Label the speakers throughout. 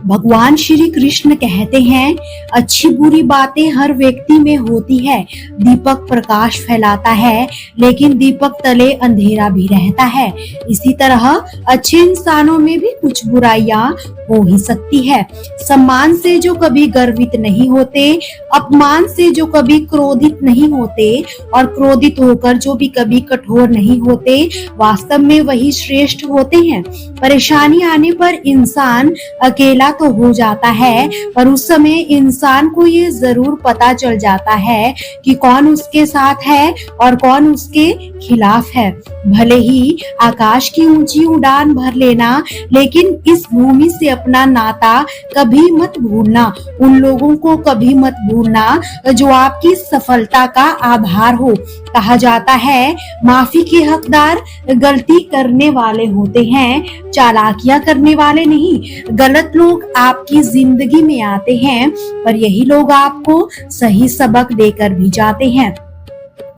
Speaker 1: भगवान श्री कृष्ण कहते हैं, अच्छी बुरी बातें हर व्यक्ति में होती है। दीपक प्रकाश फैलाता है, लेकिन दीपक तले अंधेरा भी रहता है। इसी तरह अच्छे इंसानों में भी कुछ बुराइयां हो ही सकती है। सम्मान से जो कभी गर्वित नहीं होते, अपमान से जो कभी क्रोधित नहीं होते और क्रोधित होकर जो भी कभी कठोर नहीं होते, वास्तव में वही श्रेष्ठ होते हैं। परेशानी आने पर इंसान अकेला तो हो जाता है, पर उस समय इंसान को ये जरूर पता चल जाता है कि कौन उसके साथ है और कौन उसके खिलाफ है। भले ही आकाश की ऊंची उड़ान भर लेना, लेकिन इस भूमि से अपना नाता कभी मत भूलना। उन लोगों को कभी मत भूलना जो आपकी सफलता का आधार हो। कहा जाता है, माफी के हकदार गलती करने वाले होते हैं, चालाकियां करने वाले नहीं। गलत लोग आपकी जिंदगी में आते हैं, पर यही लोग आपको सही सबक देकर भी जाते हैं।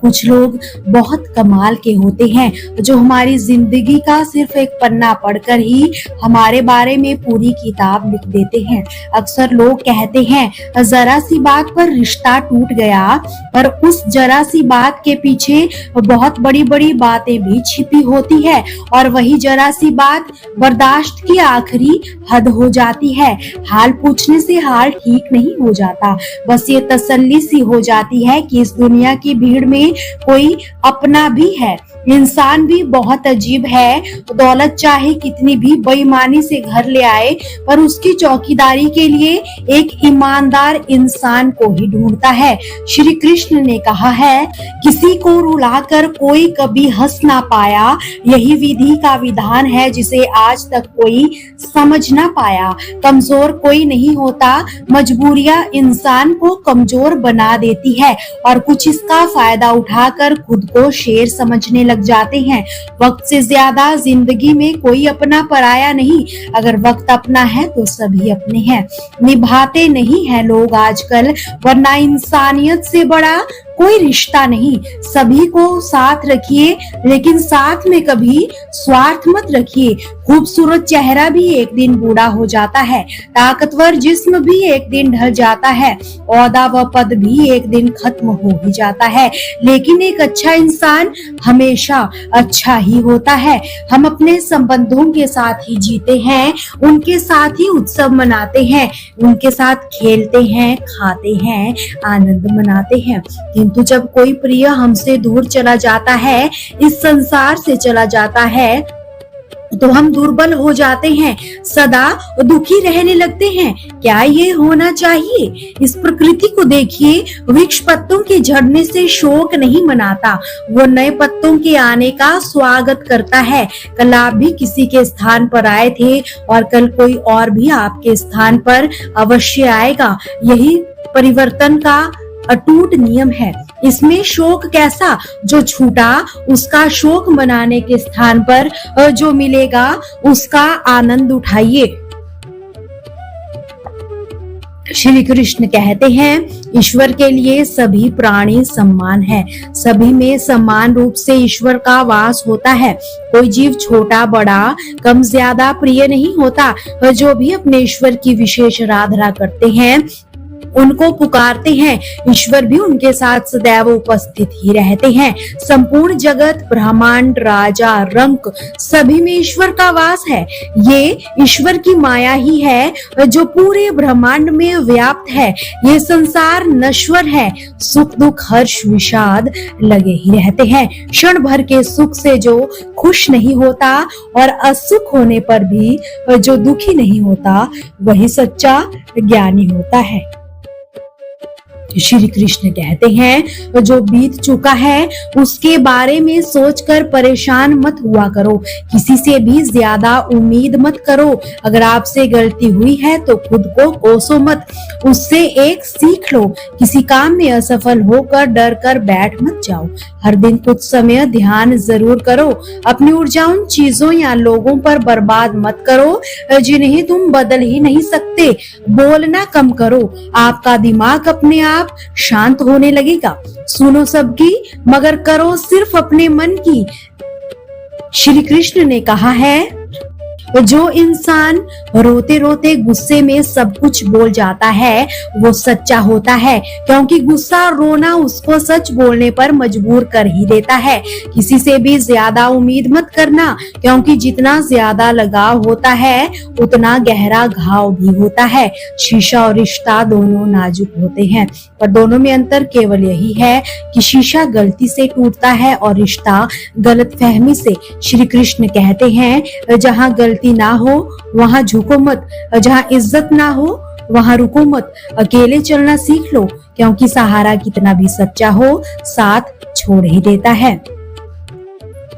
Speaker 1: कुछ लोग बहुत कमाल के होते हैं, जो हमारी जिंदगी का सिर्फ एक पन्ना पढ़कर ही हमारे बारे में पूरी किताब लिख देते हैं। अक्सर लोग कहते हैं, जरा सी बात पर रिश्ता टूट गया, पर उस जरा सी बात के पीछे बहुत बड़ी बड़ी बातें भी छिपी होती है, और वही जरा सी बात बर्दाश्त की आखिरी हद हो जाती है। हाल पूछने से हाल ठीक नहीं हो जाता, बस ये तसल्ली सी हो जाती है कि इस दुनिया की भीड़ में कोई अपना भी है। इंसान भी बहुत अजीब है। दौलत चाहे कितनी भी बेईमानी से घर ले आए, पर उसकी चौकीदारी के लिए एक ईमानदार इंसान को ही ढूंढता है। श्री कृष्ण ने कहा है, किसी को रुलाकर कोई कभी हंस ना पाया, यही विधि का विधान है जिसे आज तक कोई समझ ना पाया। कमजोर कोई नहीं होता, मजबूरियां इंसान को कमजोर बना देती है, और कुछ इसका फायदा उठाकर खुद को शेर समझने लग जाते हैं। वक्त से ज्यादा जिंदगी में कोई अपना पराया नहीं। अगर वक्त अपना है तो सभी अपने हैं। निभाते नहीं है लोग आजकल, वरना इंसानियत से बड़ा कोई रिश्ता नहीं। सभी को साथ रखिए, लेकिन साथ में कभी स्वार्थ मत रखिए। खूबसूरत चेहरा भी एक दिन बूढ़ा हो जाता है, ताकतवर जिस्म भी एक दिन ढल जाता है, औहदा व पद भी एक दिन खत्म हो ही जाता है, लेकिन एक अच्छा इंसान हमेशा अच्छा ही होता है। हम अपने संबंधों के साथ ही जीते हैं, उनके साथ ही उत्सव मनाते हैं, उनके साथ खेलते हैं, खाते हैं, आनंद मनाते हैं। किंतु जब कोई प्रिय हमसे दूर चला जाता है, इस संसार से चला जाता है, तो हम दुर्बल हो जाते हैं, सदा दुखी रहने लगते हैं। क्या ये होना चाहिए? इस प्रकृति को देखिए, वृक्ष पत्तों के झड़ने से शोक नहीं मनाता, वो नए पत्तों के आने का स्वागत करता है। कल आप भी किसी के स्थान पर आए थे, और कल कोई और भी आपके स्थान पर अवश्य आएगा। यही परिवर्तन का अटूट नियम है। इसमें शोक कैसा? जो छूटा उसका शोक मनाने के स्थान पर जो मिलेगा उसका आनंद उठाइए। श्री कृष्ण कहते हैं, ईश्वर के लिए सभी प्राणी समान है। सभी में समान रूप से ईश्वर का वास होता है। कोई जीव छोटा बड़ा कम ज्यादा प्रिय नहीं होता। जो भी अपने ईश्वर की विशेष आराधना करते हैं, उनको पुकारते हैं, ईश्वर भी उनके साथ सदैव उपस्थित ही रहते हैं। संपूर्ण जगत, ब्रह्मांड, राजा, रंक, सभी में ईश्वर का वास है। ये ईश्वर की माया ही है जो पूरे ब्रह्मांड में व्याप्त है। ये संसार नश्वर है। सुख दुख हर्ष विषाद लगे ही रहते हैं। क्षण भर के सुख से जो खुश नहीं होता और असुख होने पर भी जो दुखी नहीं होता, वही सच्चा ज्ञानी होता है। श्री कृष्ण कहते हैं, जो बीत चुका है उसके बारे में सोचकर परेशान मत हुआ करो। किसी से भी ज्यादा उम्मीद मत करो। अगर आपसे गलती हुई है तो खुद को कोसो मत, उससे एक सीख लो। किसी काम में असफल होकर डर कर बैठ मत जाओ। हर दिन कुछ समय ध्यान जरूर करो। अपनी ऊर्जा उन चीजों या लोगों पर बर्बाद मत करो जिन्हें तुम बदल ही नहीं सकते। बोलना कम करो, आपका दिमाग अपने आप शांत होने लगेगा। सुनो सबकी, मगर करो सिर्फ अपने मन की। श्री कृष्ण ने कहा है, जो इंसान रोते रोते गुस्से में सब कुछ बोल जाता है वो सच्चा होता है, क्योंकि गुस्सा और रोना उसको सच बोलने पर मजबूर कर ही देता है। किसी से भी ज्यादा उम्मीद मत करना, क्योंकि जितना ज्यादा लगाव होता है उतना गहरा घाव भी होता है। शीशा और रिश्ता दोनों नाजुक होते हैं, पर दोनों में अंतर केवल यही है कि शीशा गलती से टूटता है और रिश्ता गलतफहमी से। श्री कृष्ण कहते हैं, जहाँ गलती ना हो वहाँ झुको मत, जहाँ इज्जत ना हो वहाँ रुको मत, अकेले चलना सीख लो, क्योंकि सहारा कितना भी सच्चा हो साथ छोड़ ही देता है।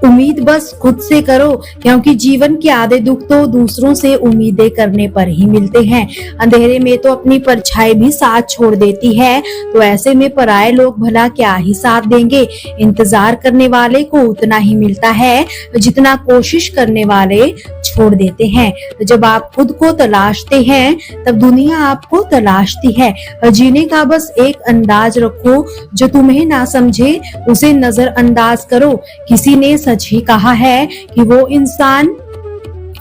Speaker 1: उम्मीद बस खुद से करो, क्योंकि जीवन के आधे दुख तो दूसरों से उम्मीदें करने पर ही मिलते हैं। अंधेरे में तो अपनी परछाई भी साथ छोड़ देती है, तो ऐसे में पराये लोग भला क्या ही साथ देंगे। इंतजार करने वाले को उतना ही मिलता है जितना कोशिश करने वाले छोड़ देते हैं। जब आप खुद को तलाशते हैं तब दुनिया आपको तलाशती है। जीने का बस एक अंदाज रखो, जो तुम्हें ना समझे उसे नजरअंदाज करो। किसी ने सच ही कहा है कि वो इंसान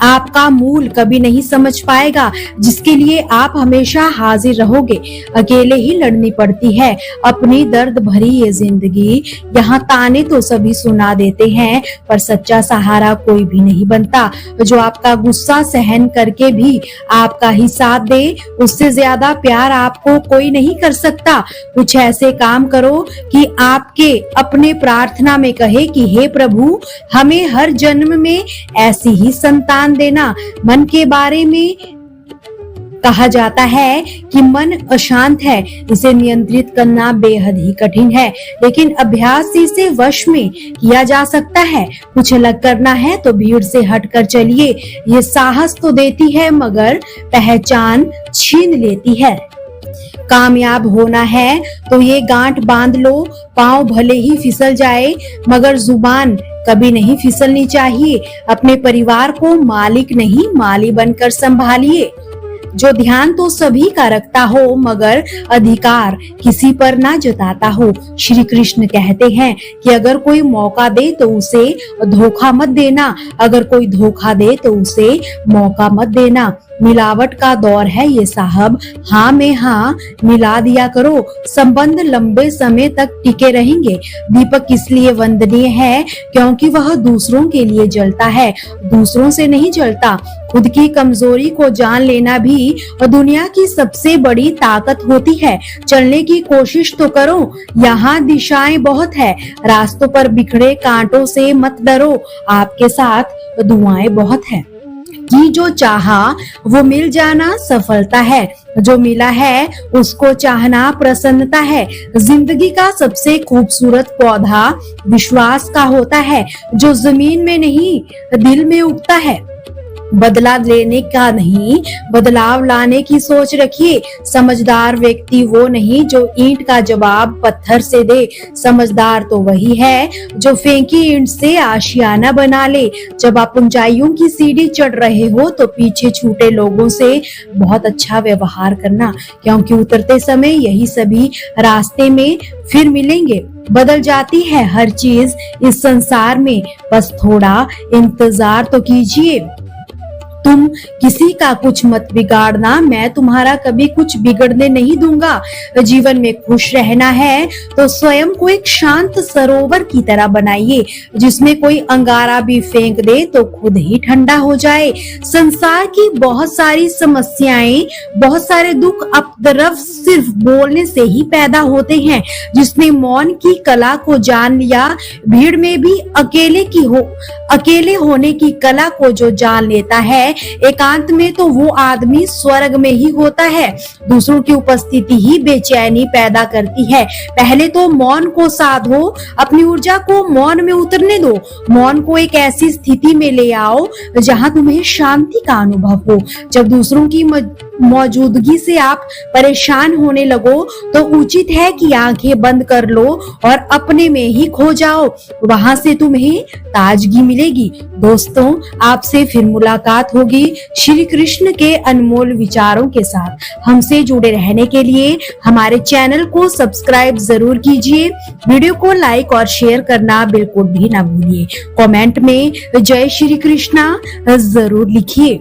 Speaker 1: आपका मूल कभी नहीं समझ पाएगा जिसके लिए आप हमेशा हाजिर रहोगे। अकेले ही लड़नी पड़ती है अपनी दर्द भरी ये जिंदगी। यहाँ ताने तो सभी सुना देते हैं, पर सच्चा सहारा कोई भी नहीं बनता। जो आपका गुस्सा सहन करके भी आपका ही साथ दे, उससे ज्यादा प्यार आपको कोई नहीं कर सकता। कुछ ऐसे काम करो कि आपके अपने प्रार्थना में कहे कि हे प्रभु, हमें हर जन्म में ऐसी ही संतान देना। मन के बारे में कहा जाता है कि मन अशांत है, इसे नियंत्रित करना बेहद ही कठिन है, लेकिन अभ्यास से इसे वश में किया जा सकता है। कुछ अलग करना है तो भीड़ से हटकर चलिए। ये साहस तो देती है मगर पहचान छीन लेती है। कामयाब होना है तो ये गांठ बांध लो, पांव भले ही फिसल जाए मगर जुबान कभी नहीं फिसलनी चाहिए। अपने परिवार को मालिक नहीं माली बनकर संभालिए। जो ध्यान तो सभी का रखता हो मगर अधिकार किसी पर ना जताता हो। श्री कृष्ण कहते हैं कि अगर कोई मौका दे तो उसे धोखा मत देना, अगर कोई धोखा दे तो उसे मौका मत देना। मिलावट का दौर है ये साहब, हाँ में हाँ मिला दिया करो, संबंध लंबे समय तक टिके रहेंगे। दीपक इसलिए वंदनीय है क्योंकि वह दूसरों के लिए जलता है, दूसरों से नहीं जलता। खुद की कमजोरी को जान लेना भी दुनिया की सबसे बड़ी ताकत होती है। चलने की कोशिश तो करो, यहाँ दिशाएं बहुत है, रास्तों पर बिखरे कांटों से मत डरो, आपके साथ दुआएं बहुत है। कि जो चाहा वो मिल जाना सफलता है, जो मिला है उसको चाहना प्रसन्नता है। जिंदगी का सबसे खूबसूरत पौधा विश्वास का होता है, जो जमीन में नहीं दिल में उगता है। बदला लेने का नहीं, बदलाव लाने की सोच रखिए। समझदार व्यक्ति वो नहीं जो ईंट का जवाब पत्थर से दे, समझदार तो वही है जो फेंकी ईंट से आशियाना बना ले। जब आप ऊंचाइयों की सीढ़ी चढ़ रहे हो तो पीछे छूटे लोगों से बहुत अच्छा व्यवहार करना, क्योंकि उतरते समय यही सभी रास्ते में फिर मिलेंगे। बदल जाती है हर चीज इस संसार में, बस थोड़ा इंतजार तो कीजिए। तुम किसी का कुछ मत बिगाड़ना, मैं तुम्हारा कभी कुछ बिगड़ने नहीं दूंगा। जीवन में खुश रहना है तो स्वयं को एक शांत सरोवर की तरह बनाइए, जिसमें कोई अंगारा भी फेंक दे तो खुद ही ठंडा हो जाए। संसार की बहुत सारी समस्याएं, बहुत सारे दुख अपद्रव सिर्फ बोलने से ही पैदा होते हैं। जिसने मौन की कला को जान लिया, भीड़ में भी अकेले होने की कला को जो जान लेता है, एकांत में तो वो आदमी स्वर्ग में ही होता है। दूसरों की उपस्थिति ही बेचैनी पैदा करती है। पहले तो मौन को साधो, अपनी ऊर्जा को मौन में उतरने दो। मौन को एक ऐसी स्थिति में ले आओ जहां तुम्हें शांति का अनुभव हो। जब दूसरों की मौजूदगी से आप परेशान होने लगो तो उचित है कि आंखें बंद कर लो और अपने में ही खो जाओ, वहां से तुम्हें ताजगी मिलेगी। दोस्तों, आपसे फिर मुलाकात होगी श्री कृष्ण के अनमोल विचारों के साथ। हमसे जुड़े रहने के लिए हमारे चैनल को सब्सक्राइब जरूर कीजिए, वीडियो को लाइक और शेयर करना बिल्कुल भी ना भूलिए। कमेंट में जय श्री कृष्णा जरूर लिखिए।